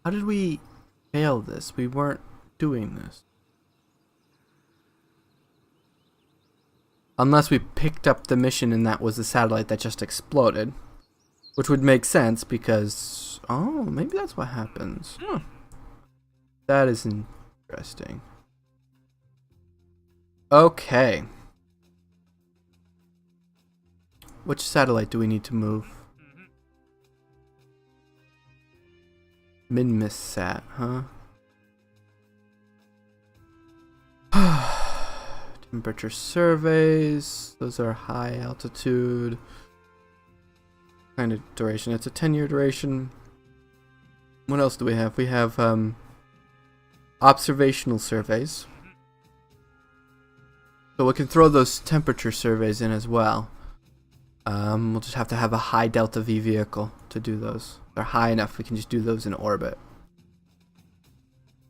How did we fail this? We weren't doing this. Unless we picked up the mission and that was the satellite that just exploded. Which would make sense because... Oh, maybe that's what happens. Huh. That is interesting. Okay. Which satellite do we need to move? Minmissat, huh? Temperature surveys. Those are high altitude. Kind of duration. It's a 10-year duration. What else do we have? We have observational surveys. So we can throw those temperature surveys in as well. We'll just have to have a high delta V vehicle to do those. They're high enough we can just do those in orbit.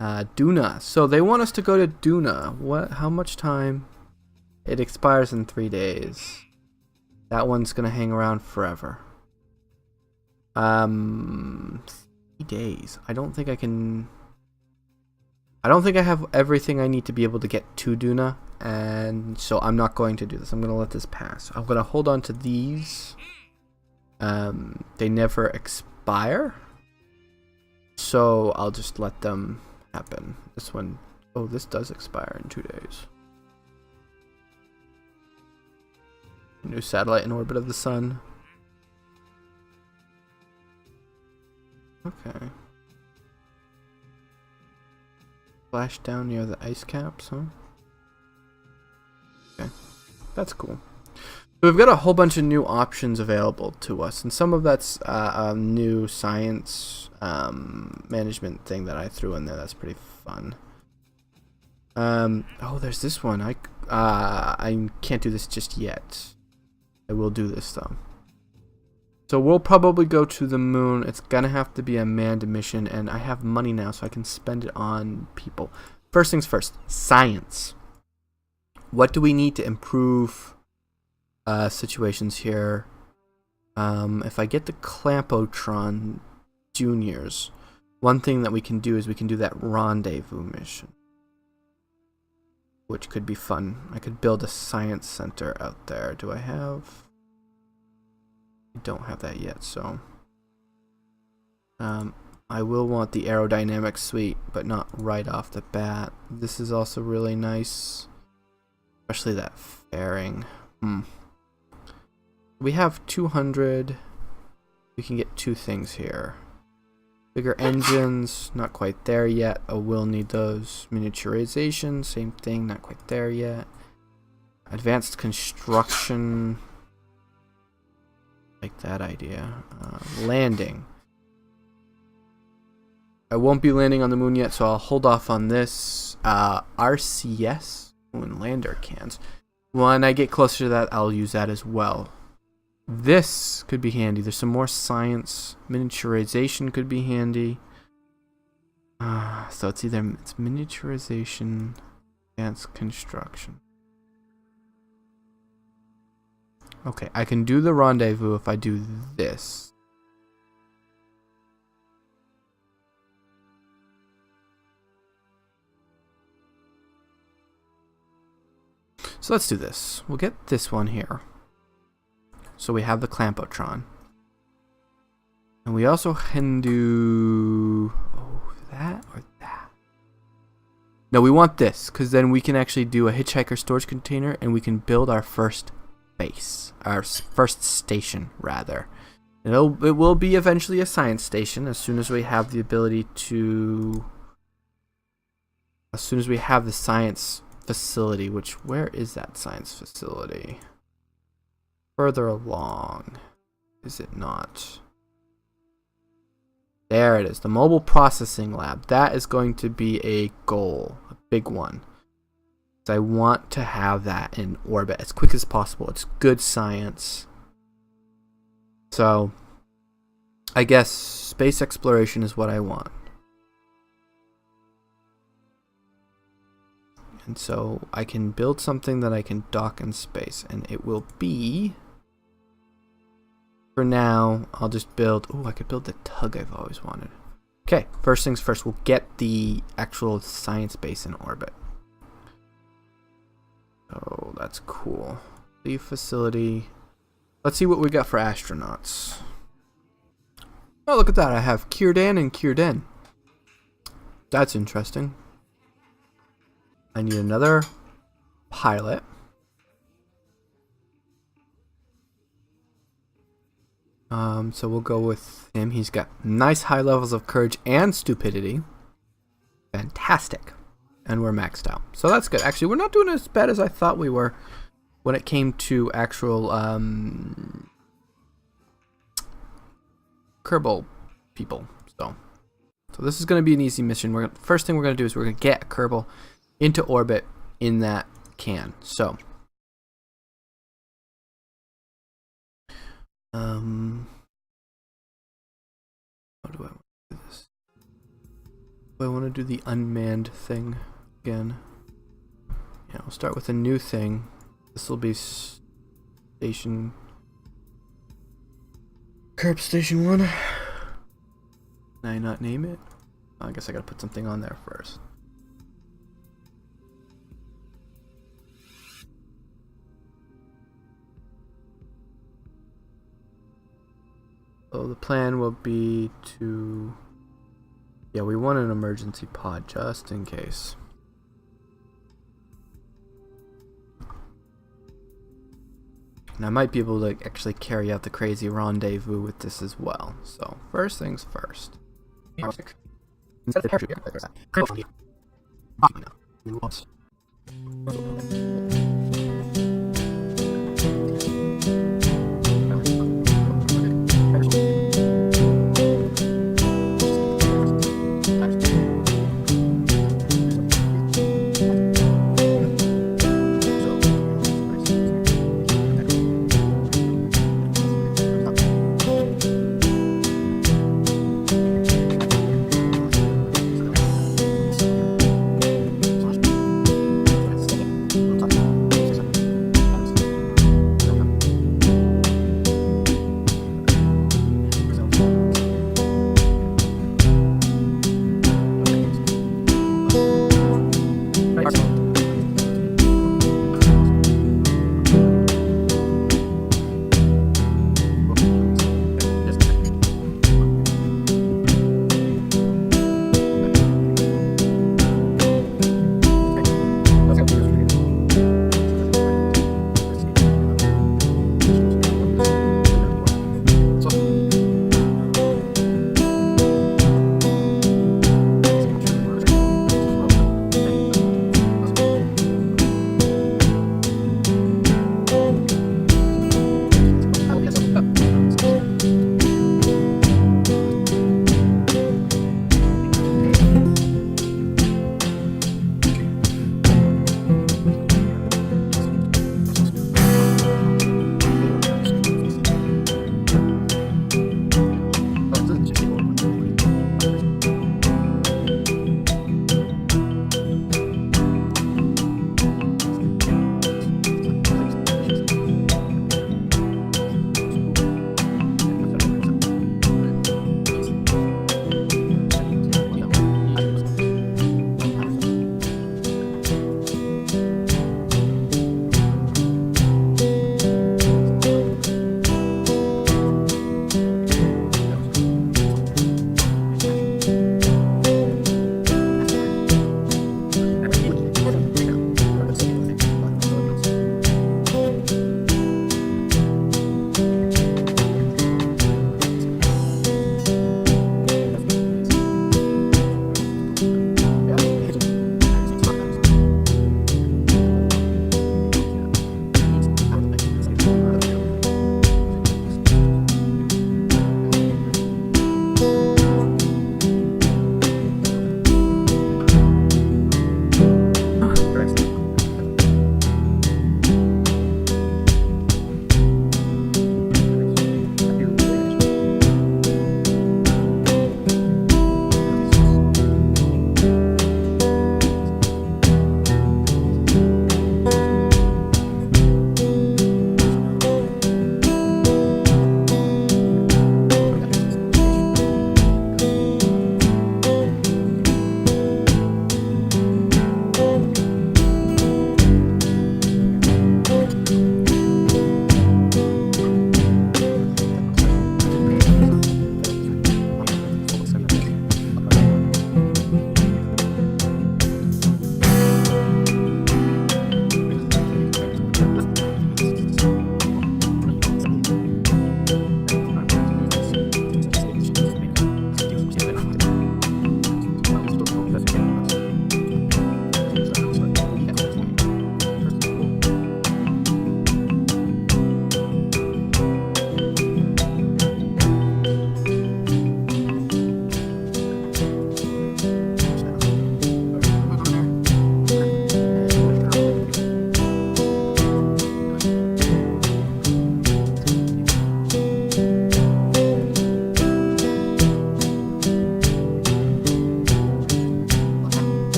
Duna. So they want us to go to Duna. What? How much time? It expires in 3 days. That one's gonna hang around forever. 3 days. I don't think I can... I don't think I have everything I need to be able to get to Duna, and so I'm not going to do this. I'm going to let this pass. I'm going to hold on to these. They never expire, so I'll just let them happen. This one, oh, this does expire in 2 days. New satellite in orbit of the sun. Okay. Splash down near the ice caps, huh? Okay, that's cool. So we've got a whole bunch of new options available to us, and some of that's a new science management thing that I threw in there. That's pretty fun. Oh, there's this one. I can't do this just yet. I will do this though. So we'll probably go to the moon. It's gonna have to be a manned mission, and I have money now, so I can spend it on people. First things first, science. What do we need to improve situations here? If I get the Clampotron Juniors, one thing that we can do is we can do that rendezvous mission, which could be fun. I could build a science center out there. Do I have... I don't have that yet, so I will want the aerodynamic suite, but not right off the bat. This is also really nice, especially that fairing. We have 200. We can get 2 things here. Bigger engines, not quite there yet. I will need those. Miniaturization, same thing, not quite there yet. Advanced construction. Like that idea. Landing. I won't be landing on the moon yet, so I'll hold off on this. RCS and lander cans. When I get closer to that, I'll use that as well. This could be handy. There's some more science. Miniaturization could be handy. So it's either miniaturization, advanced construction. Okay, I can do the rendezvous if I do this. So let's do this. We'll get this one here. So we have the Clampotron. And we also can do... Oh, that or that? No, we want this, because then we can actually do a hitchhiker storage container, and we can build our first base. Our first station, rather. It will be eventually a science station as soon as we have the ability to... As soon as we have the science facility, which... Where is that science facility? Further along. Is it not? There it is. The mobile processing lab. That is going to be a goal. A big one. I want to have that in orbit as quick as possible. It's good science. So, I guess space exploration is what I want. And so I can build something that I can dock in space, and it will be... For now, I'll just build... Oh, I could build the tug I've always wanted. Okay, first things first, we'll get the actual science base in orbit. Oh, that's cool. Leave facility. Let's see what we got for astronauts. Oh, look at that. I have Kierdan and Kierden. That's interesting. I need another pilot. So we'll go with him. He's got nice high levels of courage and stupidity. Fantastic. And we're maxed out. So that's good. Actually, we're not doing as bad as I thought we were when it came to actual Kerbal people. So this is going to be an easy mission. First thing we're going to do is we're going to get Kerbal into orbit in that can. So how do I want to do this? Do I want to do the unmanned thing again? Yeah, we'll start with a new thing. This will be station Kerb Station 1. Can I not name it? I guess I gotta put something on there first. So the plan will be to... Yeah, we want an emergency pod just in case. And I might be able to actually carry out the crazy rendezvous with this as well. So, first things first.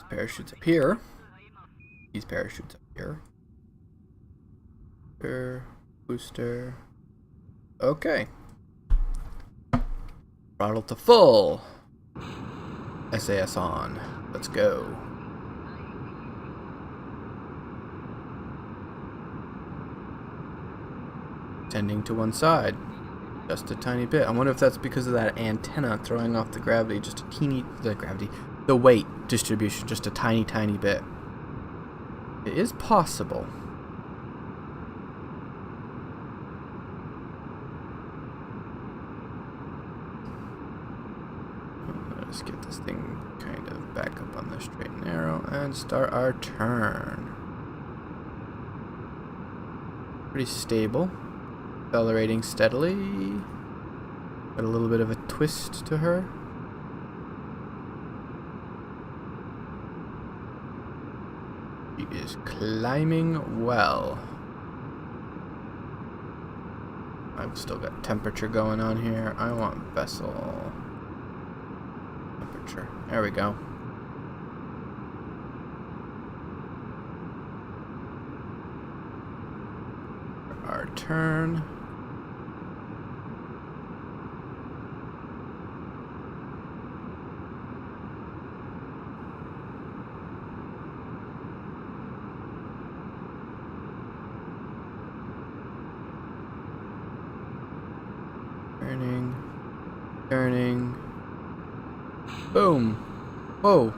Parachutes up here. These parachutes up here. Booster. Okay. Throttle to full. SAS on. Let's go. Tending to one side. Just a tiny bit. I wonder if that's because of that antenna throwing off the gravity. Just a teeny... The weight distribution. Just a tiny, tiny bit. It is possible. Let's get this thing kind of back up on the straight and narrow and start our turn. Pretty stable. Accelerating steadily. Got a little bit of a twist to her. She is climbing well. I've still got temperature going on here. I want vessel temperature. There we go. Our turn. Turning. Boom. Whoa.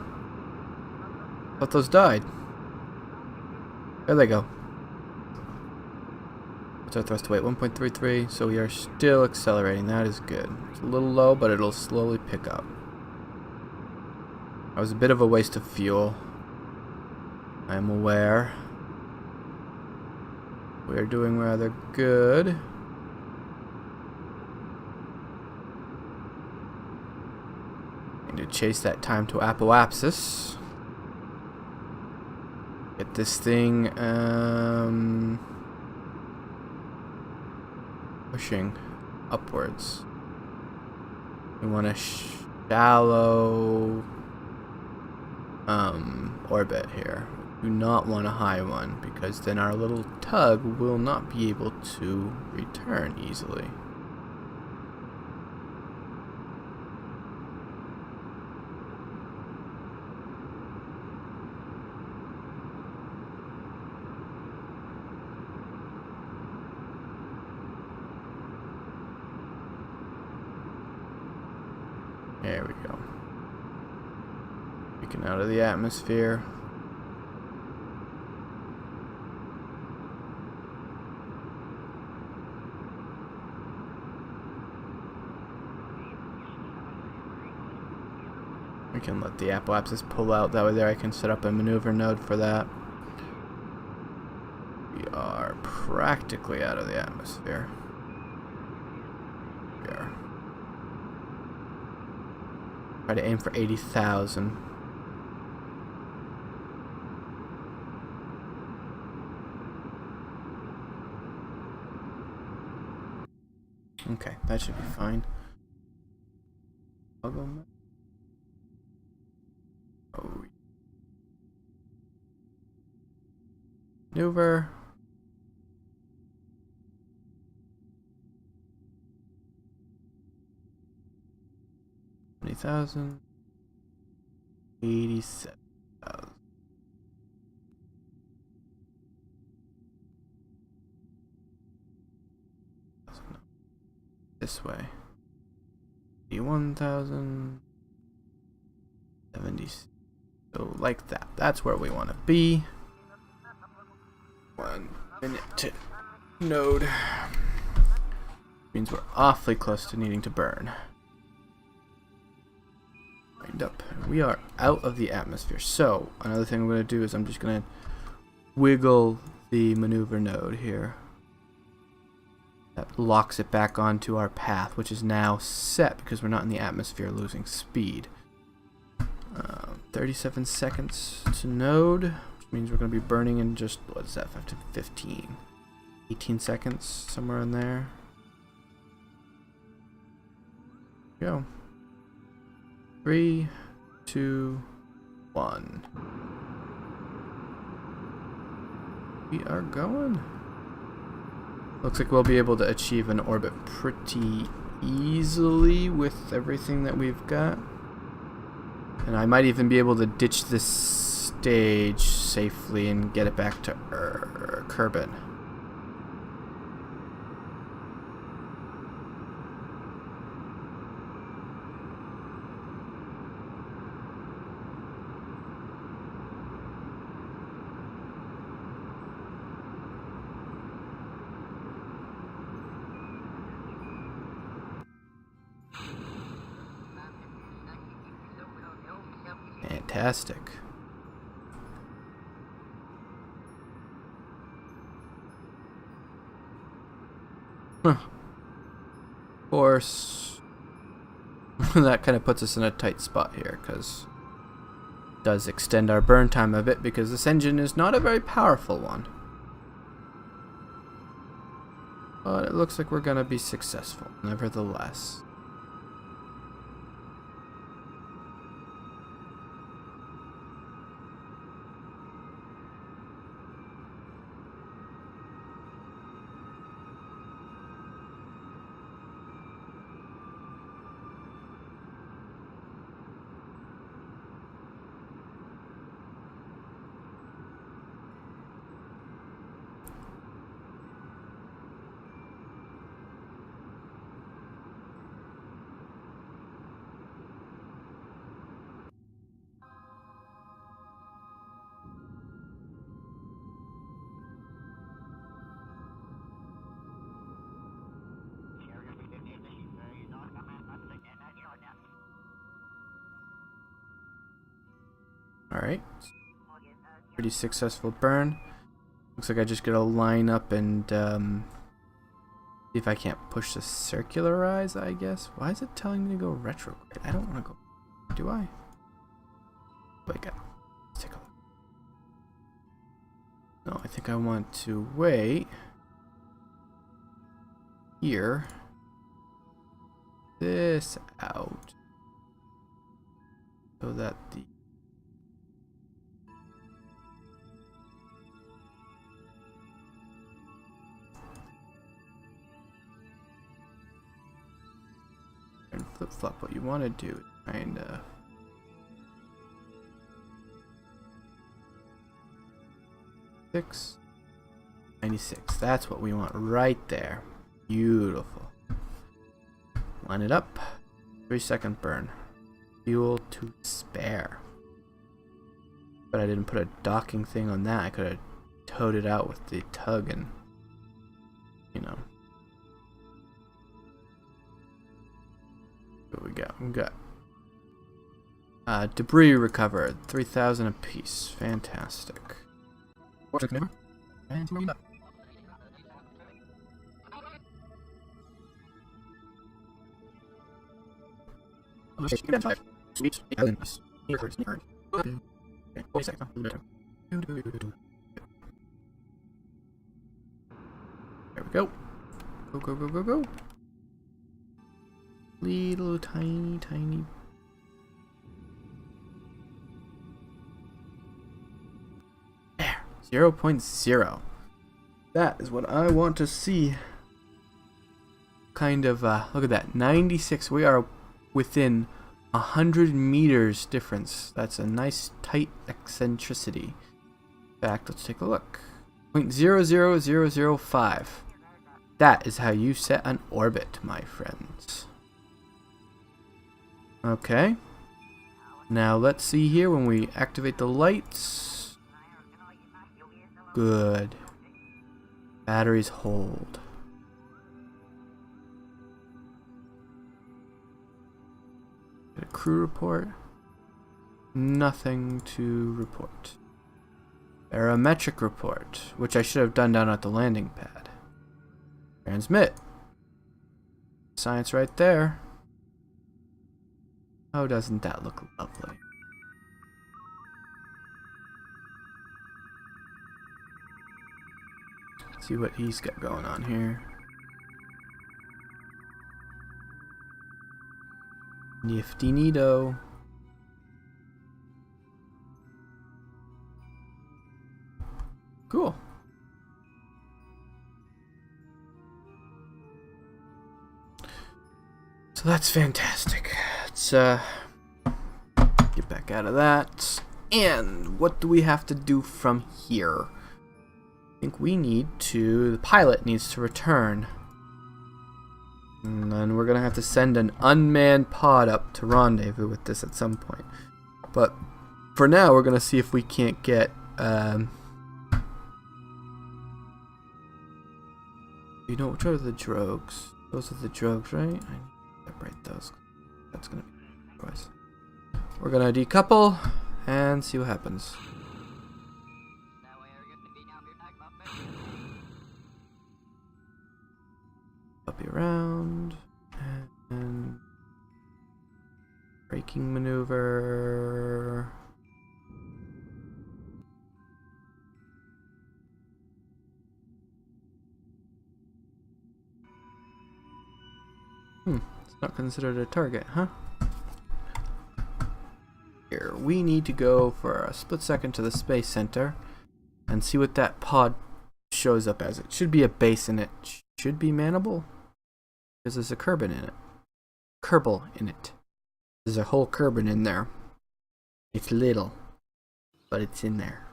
Thought those died. There they go. What's our thrust weight? 1.33. So we are still accelerating. That is good. It's a little low, but it'll slowly pick up. That was a bit of a waste of fuel. I am aware. We are doing rather good. To chase that time to apoapsis. Get this thing pushing upwards. We want a shallow orbit here. We do not want a high one because then our little tug will not be able to return easily. There we go. Peeking out of the atmosphere. We can let the apoapsis pull out. That way there I can set up a maneuver node for that. We are practically out of the atmosphere. We are. Try to aim for 80,000. Okay, that should be fine. I'll go. Oh. Maneuver. $20,000. 87,000. This way. 81,000. 70. So like that. That's where we want to be. 1 minute to node. Means we're awfully close to needing to burn. Wind up. We are out of the atmosphere. So another thing I'm going to do is I'm just going to wiggle the maneuver node here. That locks it back onto our path, which is now set because we're not in the atmosphere losing speed. 37 seconds to node, which means we're going to be burning in just, what is that, 15? 18 seconds, somewhere in there. Go. 3, 2, 1. We are going. Looks like we'll be able to achieve an orbit pretty easily with everything that we've got. And I might even be able to ditch this stage safely and get it back to Kerbin. Fantastic. Huh. Of course, that kind of puts us in a tight spot here, because it does extend our burn time a bit, because this engine is not a very powerful one. But it looks like we're going to be successful, nevertheless. Alright. Pretty successful burn. Looks like I just gotta line up and see if I can't push the circularize, I guess. Why is it telling me to go retrograde? I don't want to go. Do I? Wake up. Let's take a look. No, I think I want to wait here. This out. So that the and flip-flop. What you want to do is kind of six 96. That's what we want right there. Beautiful. Line it up. 3-second burn. Fuel to spare. But I didn't put a docking thing on that. I could have towed it out with the tug and, you know. What we got? We got debris recovered, 3,000 apiece. Fantastic. Sweet. There we go. Go, go, go, go, go. Little tiny. There. 0.0. That is what I want to see. Kind of, look at that. 96. We are within 100 meters difference. That's a nice tight eccentricity. In fact, let's take a look. 0.00005. That is how you set an orbit, my friends. Okay. Now let's see here when we activate the lights. Good. Batteries hold. Get a crew report. Nothing to report. Barometric report, which I should have done down at the landing pad. Transmit. Science right there. Oh, doesn't that look lovely? Let's see what he's got going on here. Nifty neato. Cool. So that's fantastic. Let's get back out of that. And what do we have to do from here? I think we need to... The pilot needs to return. And then we're going to have to send an unmanned pod up to rendezvous with this at some point. But for now, we're going to see if we can't get... You know, which are the drogues? Those are the drogues, right? I need to separate those. That's going to be twice. We're going to decouple and see what happens. Puppy around and braking maneuver. It's not considered a target, huh? Here, we need to go for a split second to the space center and see what that pod shows up as. It should be a base and it should be manable because there's a Kerbin in it. Kerbal in it. There's a whole Kerbin in there. It's little, but it's in there.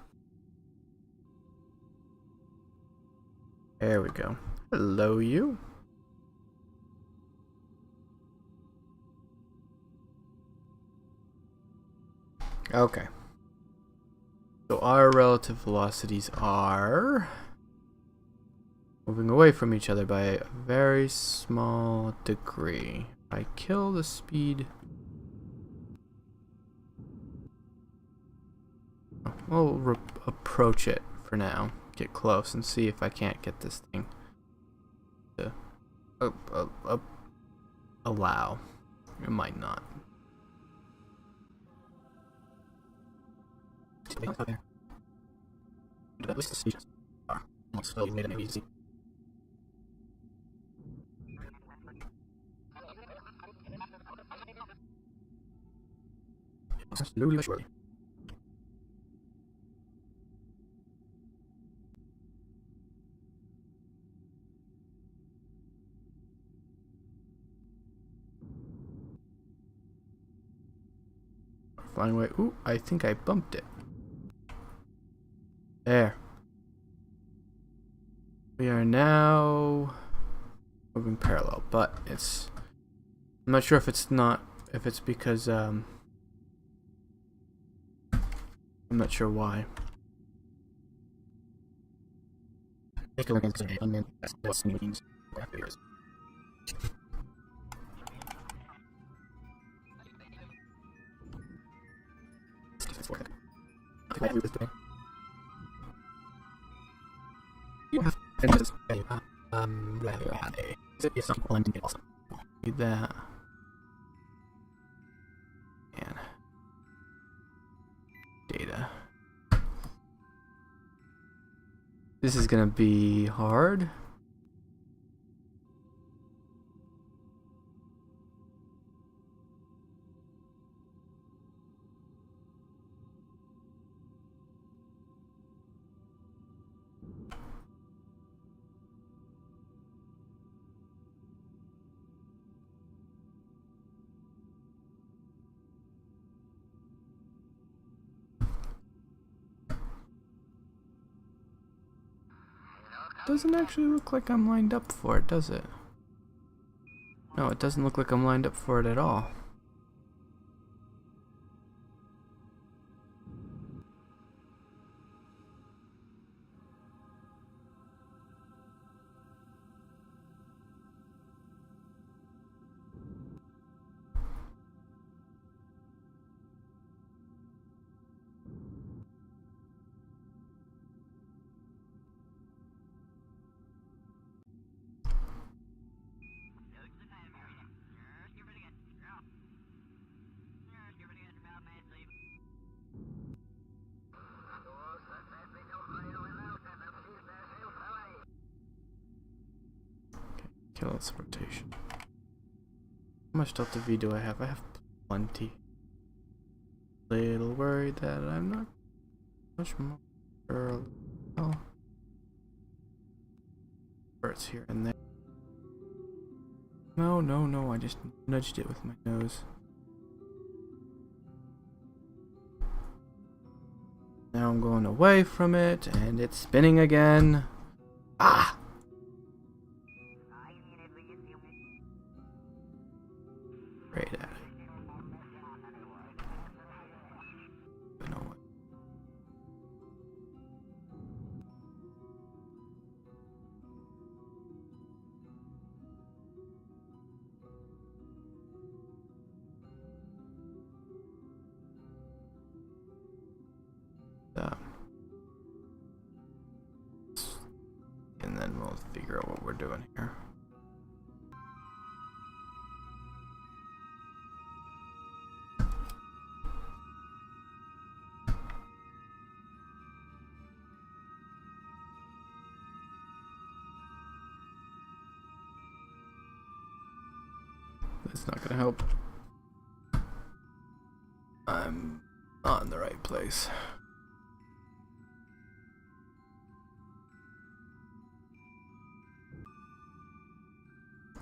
There we go. Hello, you. Okay. So our relative velocities are moving away from each other by a very small degree. I kill the speed. We'll approach it for now. Get close and see if I can't get this thing to allow. It might not. There. At least the speeches are still made it easy. Slowly but surely. Flying away. Ooh, I think I bumped it. There. We are now moving parallel, but it's... I'm not sure if it's because, I'm not sure why. Take a look at the unmanned meetings. Need that. And data. This is gonna be hard. Doesn't actually look like I'm lined up for it, does it? No, it doesn't look like I'm lined up for it at all. Kill its rotation. How much Delta V do I have? I have plenty. Little worried that I'm not much more early. Oh. Birds here and there. No, no, no, I just nudged it with my nose. Now I'm going away from it, and it's spinning again. Ah! Right at it. You know what? And then we'll figure out what we're doing here. That's not gonna help. I'm not in the right place.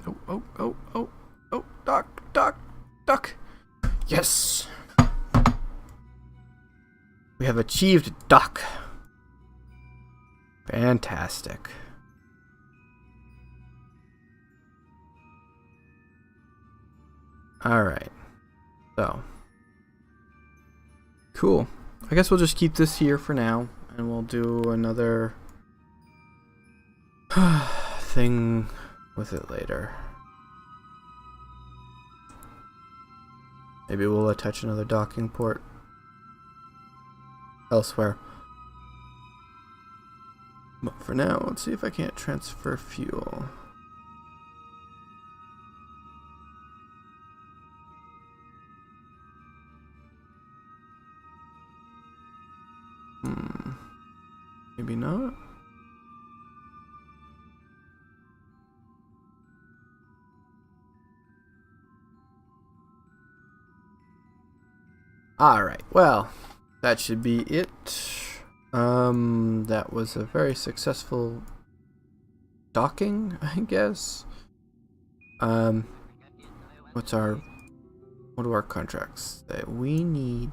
Oh, oh, oh, oh, oh, duck, duck, duck. Yes! We have achieved duck. Fantastic. Alright. So. Cool. I guess we'll just keep this here for now, and we'll do another thing with it later. Maybe we'll attach another docking port elsewhere. But for now, let's see if I can't transfer fuel. Maybe not. Alright, well, that should be it. That was a very successful docking, I guess. What do our contracts say? We need